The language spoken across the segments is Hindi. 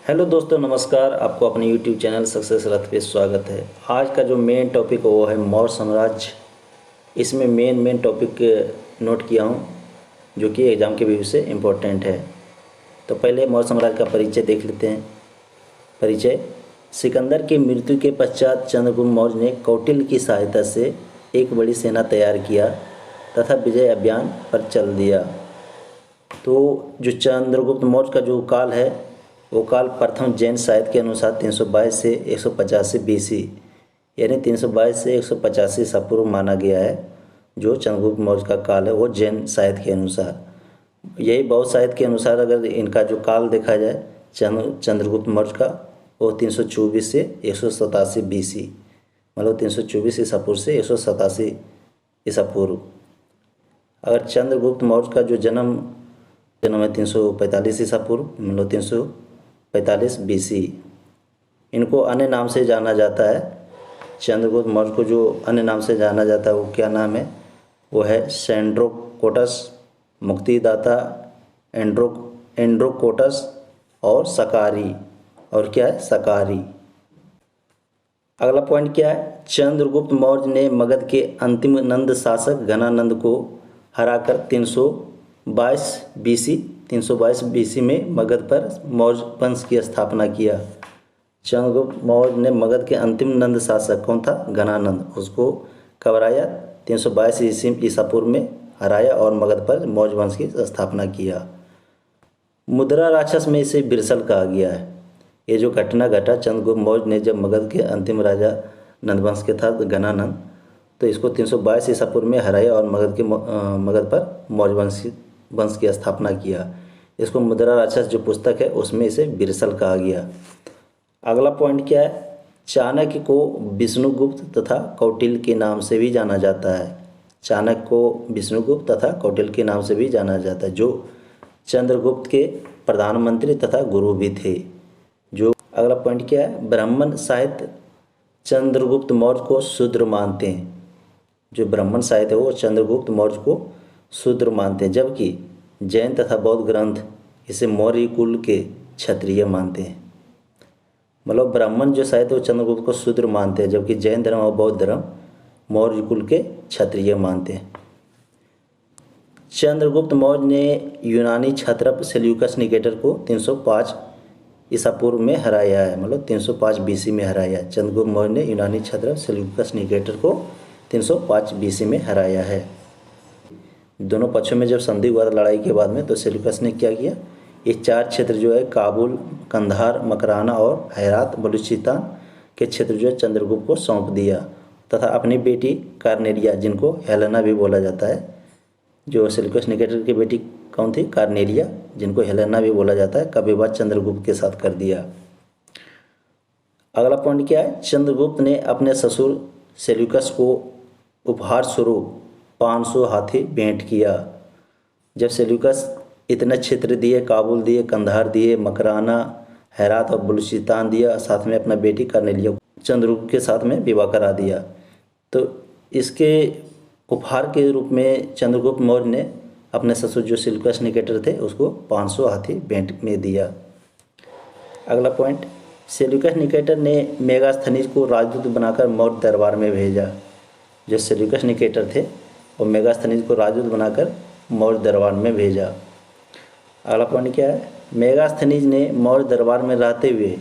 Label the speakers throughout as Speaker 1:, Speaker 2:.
Speaker 1: हेलो दोस्तों, नमस्कार। आपको अपने यूट्यूब चैनल सक्सेस रथ पे स्वागत है। आज का जो मेन टॉपिक है वो है मौर्य साम्राज्य। इसमें मेन टॉपिक नोट किया हूँ जो कि एग्ज़ाम के व्यू से इम्पोर्टेंट है। तो पहले मौर्य साम्राज्य का परिचय देख लेते हैं। परिचय: सिकंदर की मृत्यु के पश्चात चंद्रगुप्त मौर्य ने कौटिल्य की सहायता से एक बड़ी सेना तैयार किया तथा विजय अभियान पर चल दिया। तो जो चंद्रगुप्त मौर्य का जो काल है वो काल प्रथम जैन साहित्य के अनुसार 322 से 185 BC यानी 322 से 185 ईसा पूर्व माना गया है। जो चंद्रगुप्त मौर्य का काल है वो जैन साहित्य के अनुसार। यही बौद्ध साहित्य के अनुसार अगर इनका जो काल देखा जाए चंद्रगुप्त मौर्य का, वो 324 से 187 BC, मतलब 324 ईसा पूर्व से 187 ईसा पूर्व। अगर चंद्रगुप्त मौर्य का जो जन्म है 345 ईसा पूर्व, मतलब 345 BC। इनको अन्य नाम से जाना जाता है। चंद्रगुप्त मौर्य को जो अन्य नाम से जाना जाता है वो क्या नाम है? वो है सेंड्रोकोटस, मुक्तिदाता, एंड्रोकोटस और सकारी। और क्या है? सकारी। अगला पॉइंट क्या है? चंद्रगुप्त मौर्य ने मगध के अंतिम नंद शासक घनानंद को हराकर 322 BC में मगध पर मौर्य वंश की स्थापना किया। चंद्रगुप्त मौर्य ने मगध के अंतिम नंद शासक कौन था? घनानंद। उसको कब हराया? 322 ईसा पूर्व में हराया और मगध पर मौर्य वंश की स्थापना किया। मुद्रा राक्षस में इसे बिरसल कहा गया है। ये जो घटना घटा चंद्रगुप्त मौर्य ने जब मगध के अंतिम राजा नंदवंश के था घनानंद, तो इसको 322 ईसा पूर्व में हराया और मगध पर मौर्य वंश की स्थापना किया। इसको मुद्रा राक्षस जो पुस्तक है उसमें इसे बिरसल कहा गया। अगला पॉइंट क्या है? चाणक्य को विष्णुगुप्त तथा कौटिल्य के नाम से भी जाना जाता है। चाणक्य को विष्णुगुप्त तथा कौटिल्य के नाम से भी जाना जाता है, जो चंद्रगुप्त के प्रधानमंत्री तथा गुरु भी थे। जो अगला पॉइंट क्या है? ब्राह्मण साहित्य चंद्रगुप्त मौर्य को शूद्र मानते हैं। जो ब्राह्मण साहित्य है वो चंद्रगुप्त मौर्य को शूद्र मानते हैं, जबकि जैन तथा बौद्ध ग्रंथ इसे मौर्य कुल के क्षत्रिय मानते हैं। मतलब ब्राह्मण जो साहित्य वो चंद्रगुप्त को शूद्र मानते हैं, जबकि जैन धर्म और बौद्ध धर्म मौर्य कुल के क्षत्रिय मानते हैं। चंद्रगुप्त मौर्य ने यूनानी क्षत्रप सेल्यूकस निकेटर को 305 ईसा पूर्व में हराया है, मतलब 305 BC में हराया। चंद्रगुप्त मौर्य ने यूनानी क्षत्रप सेल्यूकस निकेटर को 305 BC में हराया है। दोनों पक्षों में जब संधि हुआ था लड़ाई के बाद में, तो सेल्यूकस ने क्या किया? ये 4 क्षेत्र जो है काबुल, कंधार, मकराना और हेरात बलूचिस्तान के क्षेत्र जो है चंद्रगुप्त को सौंप दिया तथा अपनी बेटी कार्नेलिया, जिनको हेलेना भी बोला जाता है, जो सेल्यूकस निकेटर की बेटी कौन थी? कार्नेलिया, जिनको हेलेना भी बोला जाता है, का विवाह चंद्रगुप्त के साथ कर दिया। अगला पॉइंट क्या है? चंद्रगुप्त ने अपने ससुर सेल्यूकस को उपहार स्वरूप 500 हाथी भेंट किया। जब सेल्यूकस इतने क्षेत्र दिए, काबुल दिए, कंधार दिए, मकराना, हेरात और बलूचिस्तान दिया, साथ में अपना बेटी कार्नेलिया चंद्रगुप्त के साथ में विवाह करा दिया, तो इसके उपहार के रूप में चंद्रगुप्त मौर्य ने अपने ससुर जो सेल्यूकस निकेटर थे उसको 500 हाथी भेंट में दिया। अगला पॉइंट, सेल्यूकस निकेटर ने मेगास्थनीज को राजदूत बनाकर मौर्य दरबार में भेजा। जो सेल्यूकस निकेटर थे वो मेगास्थनीज को राजदूत बनाकर मौर्य दरबार में भेजा। अगला पॉइंट क्या है? मेगास्थनीज ने मौर्य दरबार में रहते हुए,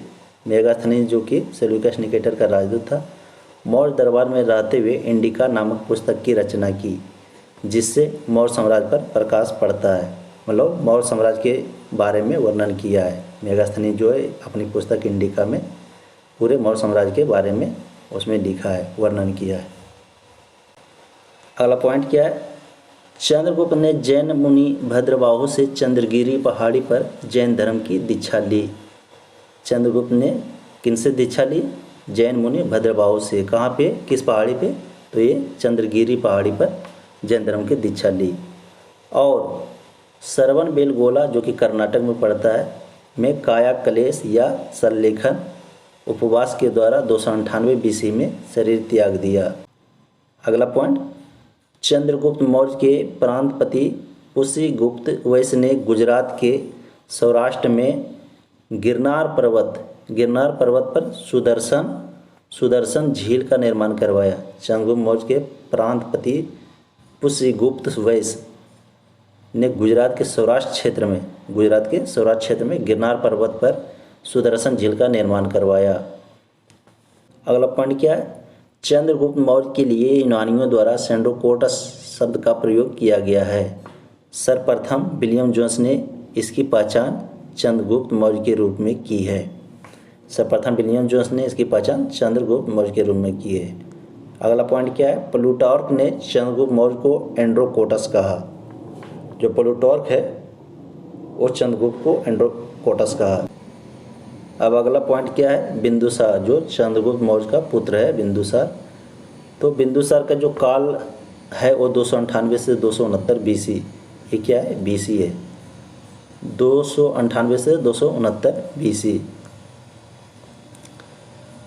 Speaker 1: मेगास्थनीज जो कि सेल्यूकस निकेटर का राजदूत था, मौर्य दरबार में रहते हुए इंडिका नामक पुस्तक की रचना की, जिससे मौर्य साम्राज्य पर प्रकाश पड़ता है। मतलब मौर्य साम्राज्य के बारे में वर्णन किया है मेगास्थनीज जो है अपनी पुस्तक इंडिका में, पूरे मौर्य साम्राज्य के बारे में उसमें लिखा है, वर्णन किया है। अगला पॉइंट क्या है? चंद्रगुप्त ने जैन मुनि भद्रबाहु से चंद्रगिरी पहाड़ी पर जैन धर्म की दीक्षा ली। चंद्रगुप्त ने किनसे दीक्षा ली? जैन मुनि भद्रबाहु से। कहाँ पे? किस पहाड़ी पे? तो ये चंद्रगिरी पहाड़ी पर जैन धर्म की दीक्षा ली। और श्रवण बेलगोला जो कि कर्नाटक में पड़ता है में काया कलेश या सल्लेखन उपवास के द्वारा 298 BC में शरीर त्याग दिया। अगला पॉइंट, चंद्रगुप्त मौर्य के प्रांतपति पुष्यगुप्त वैश्य ने गुजरात के सौराष्ट्र में गिरनार पर्वत पर सुदर्शन झील का निर्माण करवाया। चंद्रगुप्त मौर्य के प्रांतपति पुष्यगुप्त वैश्य ने गुजरात के सौराष्ट्र क्षेत्र में गिरनार पर्वत पर सुदर्शन झील का निर्माण करवाया। अगला पॉइंट क्या है? चंद्रगुप्त मौर्य के लिए यूनानियों द्वारा सेंड्रोकोटस शब्द का प्रयोग किया गया है। सर्वप्रथम विलियम जोन्स ने इसकी पहचान चंद्रगुप्त मौर्य के रूप में की है। अगला पॉइंट क्या है? प्लूटार्क ने चंद्रगुप्त मौर्य को एंड्रोकोटस कहा। जो प्लूटार्क है वो चंद्रगुप्त को एंड्रोकोटस कहा। अब अगला पॉइंट क्या है? बिंदुसार, जो चंद्रगुप्त मौर्य का पुत्र है बिंदुसार। तो बिंदुसार का जो काल है वो 298 से 269 BC। ये क्या है? BC है। 298 से 269 BC।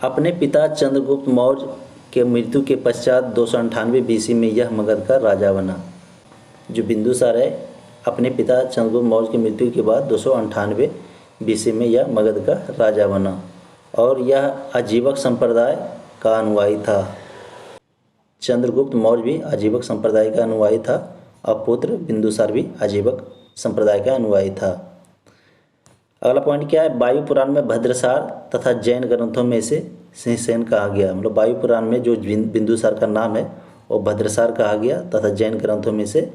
Speaker 1: अपने पिता चंद्रगुप्त मौर्य के मृत्यु के पश्चात 298 BC में यह मगध का राजा बना। जो बिंदुसार है अपने पिता चंद्रगुप्त मौर्य की मृत्यु के बाद 298 BC में यह मगध का राजा बना और यह आजीवक संप्रदाय का अनुयायी था। चंद्रगुप्त मौर्य भी आजीवक संप्रदाय का अनुयायी था और पुत्र बिंदुसार भी आजीवक संप्रदाय का अनुयायी था। अगला पॉइंट क्या है? वायु पुराण में भद्रसार तथा जैन ग्रंथों में इसे सिंहसेन कहा गया। मतलब वायु पुराण में जो बिंदुसार का नाम है वो भद्रसार कहा गया तथा जैन ग्रंथों में इसे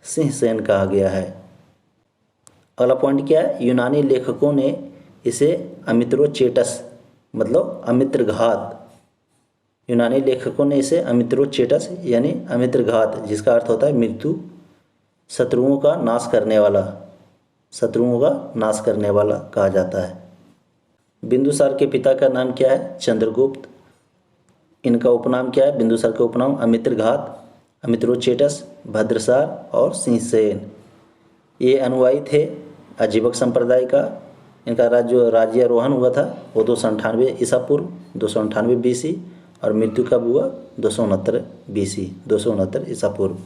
Speaker 1: सिंहसेन कहा गया है। अगला पॉइंट क्या है? यूनानी लेखकों ने इसे अमित्रोचेटस मतलब अमित्रघात यानी अमित्रघात, जिसका अर्थ होता है मृत्यु, शत्रुओं का नाश करने वाला कहा जाता है। बिंदुसार के पिता का नाम क्या है? चंद्रगुप्त। इनका उपनाम क्या है? बिंदुसार का उपनाम अमित्रघात, अमित्रोचेटस, भद्रसार और सिंहसेन। ये अनुयायी थे आजीवक संप्रदाय का। इनका राज्यारोहण हुआ था वो 298 ईसा पूर्व 298 BC और मृत्यु कब हुआ? 269 ईसा पूर्व।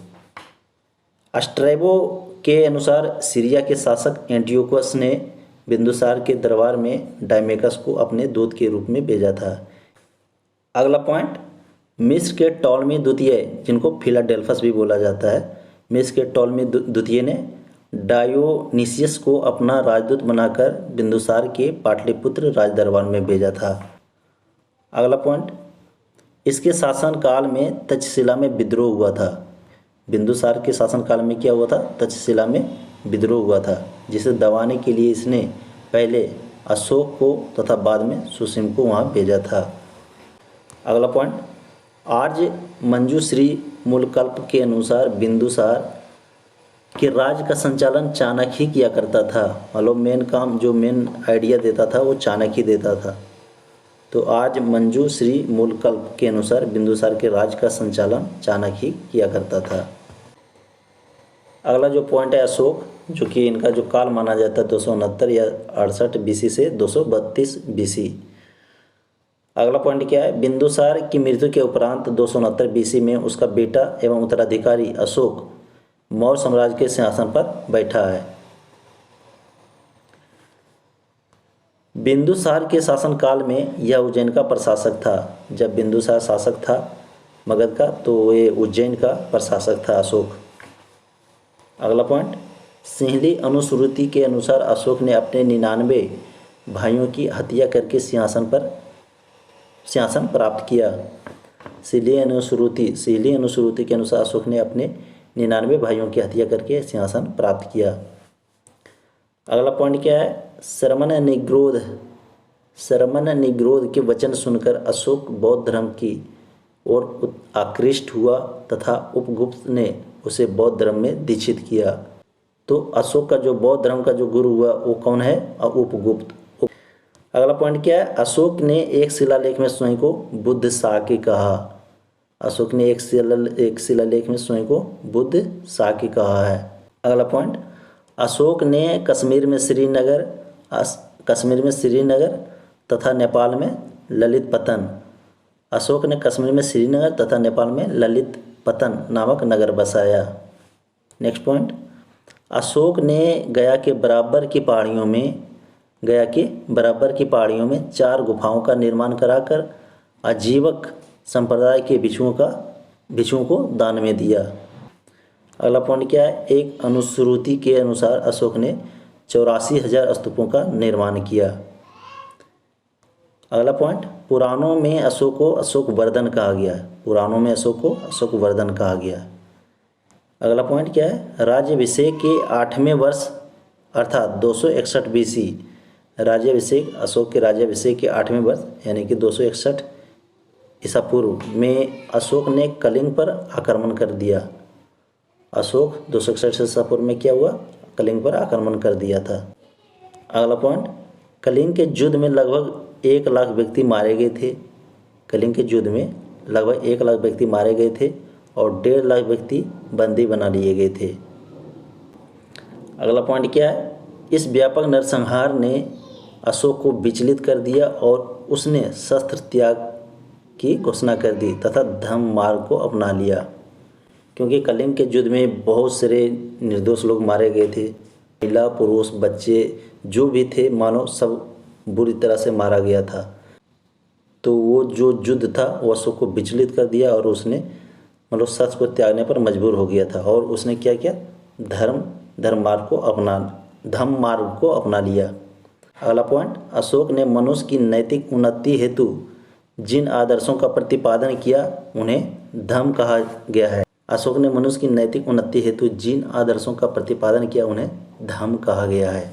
Speaker 1: स्ट्रैबो के अनुसार सीरिया के शासक एंटियोकस ने बिंदुसार के दरबार में डायमेकस को अपने दूत के रूप में भेजा था। अगला पॉइंट, मिस्र के टॉलमी द्वितीय, जिनको फिलाडेल्फस भी बोला जाता है, मिस्र के टॉलमी द्वितीय ने डायोनिसियस को अपना राजदूत बनाकर बिंदुसार के पाटलिपुत्र राजदरबार में भेजा था। अगला पॉइंट, इसके शासनकाल में तक्षशिला में विद्रोह हुआ था। बिंदुसार के शासनकाल में क्या हुआ था? तक्षशिला में विद्रोह हुआ था, जिसे दबाने के लिए इसने पहले अशोक को तथा बाद में सुसीम को वहाँ भेजा था। अगला पॉइंट, आर्य मंजूश्री मूलकल्प के अनुसार बिंदुसार के राज्य का संचालन चाणक्य ही किया करता था। मतलब मेन आइडिया देता था वो चाणक्य ही देता था। तो आज मंजूश्री मूलकल्प के अनुसार बिंदुसार के राज्य का संचालन चाणक्य ही किया करता था। अगला जो पॉइंट है अशोक, जो कि इनका जो काल माना जाता है 269 या 68 BC से 232 BC। अगला पॉइंट क्या है? बिंदुसार की मृत्यु के उपरांत 269 BC में उसका बेटा एवं उत्तराधिकारी अशोक मौर्य साम्राज्य के सिंहासन पर बैठा है। बिंदुसार के शासनकाल में यह उज्जैन का प्रशासक था। जब बिंदुसार शासक था मगध का, तो ये उज्जैन का प्रशासक था अशोक। अगला पॉइंट, सिंहली अनुश्रुति के अनुसार अशोक ने अपने 99 भाइयों की हत्या करके सिंहासन प्राप्त किया। सिंहली अनुश्रुति के अनुसार अशोक ने अपने 99 भाइयों की हत्या करके सिंहासन प्राप्त किया। अगला पॉइंट क्या है? शरमन निग्रोध के वचन सुनकर अशोक बौद्ध धर्म की ओर आकृष्ट हुआ तथा उपगुप्त ने उसे बौद्ध धर्म में दीक्षित किया। तो अशोक का जो बौद्ध धर्म का जो गुरु हुआ वो कौन है? उपगुप्त। अगला पॉइंट क्या है? अशोक ने एक शिलालेख में स्वयं को बुद्ध साकी कहा। अशोक ने एक शिलालेख में स्वयं को बुद्ध साकी कहा है। अगला पॉइंट, अशोक ने कश्मीर में श्रीनगर तथा नेपाल में ललितपतन नामक नगर बसाया। नेक्स्ट पॉइंट, अशोक ने गया के बराबर की पहाड़ियों में गया कि बराबर की पहाड़ियों में 4 गुफाओं का निर्माण कराकर आजीवक संप्रदाय के भिक्षुओं को दान में दिया। अगला पॉइंट क्या है, एक अनुश्रुति के अनुसार अशोक ने 84,000 स्तूपों का निर्माण किया। अगला पॉइंट, पुराणों में अशोक को अशोकवर्धन कहा गया है। पुराणों में अशोक को अशोकवर्धन कहा गया है। अगला पॉइंट क्या है, राज्याभिषेक के 8वें वर्ष अर्थात 261 BC, राज्याभिषेक अशोक के राज्याभिषेक के 8वें वर्ष यानी कि 261 ईसा पूर्व में अशोक ने कलिंग पर आक्रमण कर दिया। अशोक 261 ईसा पूर्व में क्या हुआ, कलिंग पर आक्रमण कर दिया था। अगला पॉइंट, कलिंग के युद्ध में लगभग 1 लाख व्यक्ति मारे गए थे। कलिंग के युद्ध में लगभग 1 लाख व्यक्ति मारे गए थे और 1.5 लाख व्यक्ति बंदी बना लिए गए थे। अगला पॉइंट क्या है, इस व्यापक नरसंहार ने अशोक को विचलित कर दिया और उसने शस्त्र त्याग की घोषणा कर दी तथा धर्म मार्ग को अपना लिया। क्योंकि कलिंग के युद्ध में बहुत सारे निर्दोष लोग मारे गए थे, महिला पुरुष बच्चे जो भी थे मानो सब बुरी तरह से मारा गया था। तो वो जो युद्ध था वो अशोक को विचलित कर दिया और उसने मतलब सच को त्यागने पर मजबूर हो गया था और उसने क्या किया, धर्म मार्ग को अपना लिया। अगला पॉइंट, अशोक ने मनुष्य की नैतिक उन्नति हेतु जिन आदर्शों का प्रतिपादन किया उन्हें धम्म कहा गया है। अशोक ने मनुष्य की नैतिक उन्नति हेतु जिन आदर्शों का प्रतिपादन किया उन्हें धम्म कहा गया है।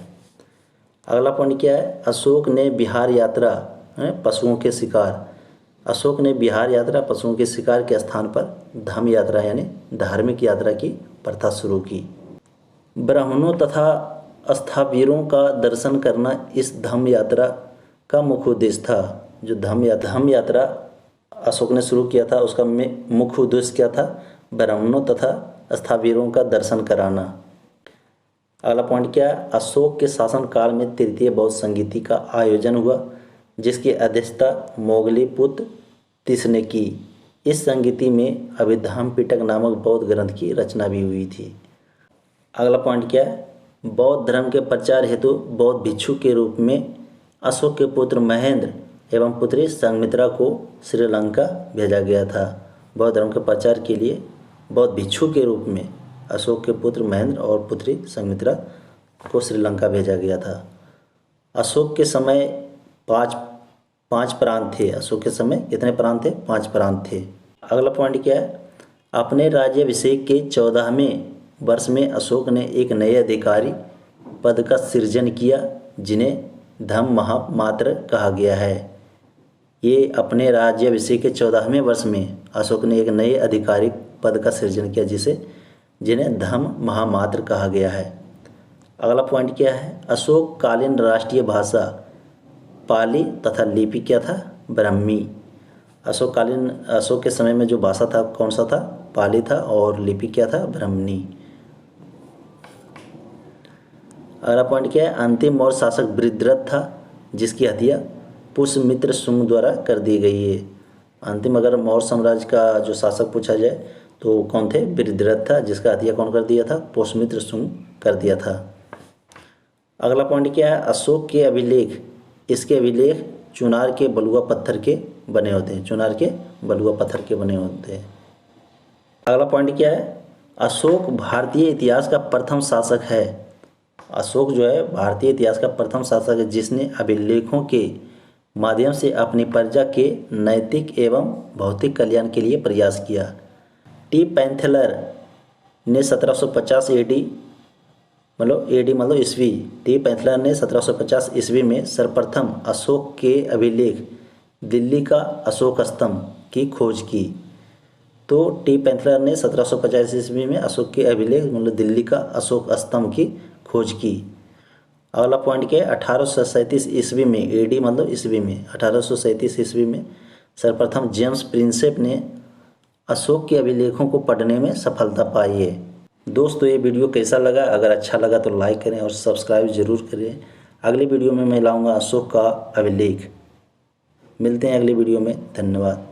Speaker 1: अगला पॉइंट क्या है, अशोक ने बिहार यात्रा पशुओं के शिकार, अशोक ने बिहार यात्रा पशुओं के शिकार के स्थान पर धम्म यात्रा यानी धार्मिक यात्रा की प्रथा शुरू की। ब्राह्मणों तथा स्थावीरों का दर्शन करना इस धम्म यात्रा का मुख्य उद्देश्य था। जो धम्म यात्रा अशोक ने शुरू किया था उसका मुख्य उद्देश्य क्या था, ब्राह्मणों तथा स्थावीरों का दर्शन कराना। अगला पॉइंट क्या है, अशोक के शासनकाल में तृतीय बौद्ध संगीति का आयोजन हुआ जिसकी अध्यक्षता मोगली पुत्र तिस ने की। इस संगीति में अभिधाम पिटक नामक बौद्ध ग्रंथ की रचना भी हुई थी। अगला पॉइंट क्या है, बौद्ध धर्म के प्रचार हेतु बौद्ध भिक्षु के रूप में अशोक के पुत्र महेंद्र एवं पुत्री संघमित्रा को श्रीलंका भेजा गया था। बौद्ध धर्म के प्रचार के लिए बौद्ध भिक्षु के रूप में अशोक के पुत्र महेंद्र और पुत्री संघमित्रा को श्रीलंका भेजा गया था। अशोक के समय पाँच प्रांत थे। अशोक के समय कितने प्रांत थे, 5 प्रांत थे। अगला पॉइंट क्या है, अपने राज्याभिषेक के 14वें वर्ष में अशोक ने एक नए अधिकारी पद का सृजन किया जिन्हें धम्म महामात्र कहा गया है। ये अपने राज्याभिषेक के 14वें वर्ष में अशोक ने एक नए आधिकारिक पद का सृजन किया जिन्हें धम्म महामात्र कहा गया है। अगला पॉइंट क्या है, अशोक कालीन राष्ट्रीय भाषा पाली तथा लिपि क्या था, ब्राह्मी। अशोक के समय में जो भाषा था कौन सा था, पाली था और लिपि क्या था, ब्राह्मणी। अगला पॉइंट क्या है, अंतिम और शासक वृद्धरथ था जिसकी हत्या पुष्यमित्र शुंग द्वारा कर दी गई है। अंतिम अगर मौर्य साम्राज्य का जो शासक पूछा जाए तो कौन थे, वृद्धरथ था जिसका हत्या कौन कर दिया था, पुष्यमित्र शुंग कर दिया था। अगला पॉइंट क्या है, अशोक के अभिलेख, इसके अभिलेख चुनार के बलुआ पत्थर के बने होते हैं, चुनार के बलुआ पत्थर के बने होते हैं। अगला पॉइंट क्या है, अशोक भारतीय इतिहास का प्रथम शासक है। अशोक जो है भारतीय इतिहास का प्रथम शासक है जिसने अभिलेखों के माध्यम से अपनी प्रजा के नैतिक एवं भौतिक कल्याण के लिए प्रयास किया। टी पैंथलर ने 1750 एडी मतलब ईस्वी, टी पैंथलर ने 1750 ईस्वी में सर्वप्रथम अशोक के अभिलेख दिल्ली का अशोक स्तंभ की खोज की। तो टी पैंथलर ने 1750 ईस्वी में अशोक के अभिलेख मतलब दिल्ली का अशोक स्तंभ की खोज की। अगला पॉइंट क्या है, 1837 ईस्वी में, एडी मतलब ईस्वी में, 1837 ईस्वी में सर्वप्रथम जेम्स प्रिंसेप ने अशोक के अभिलेखों को पढ़ने में सफलता पाई है। दोस्तों ये वीडियो कैसा लगा, अगर अच्छा लगा तो लाइक करें और सब्सक्राइब जरूर करें। अगली वीडियो में मैं लाऊंगा अशोक का अभिलेख। मिलते हैं अगली वीडियो में, धन्यवाद।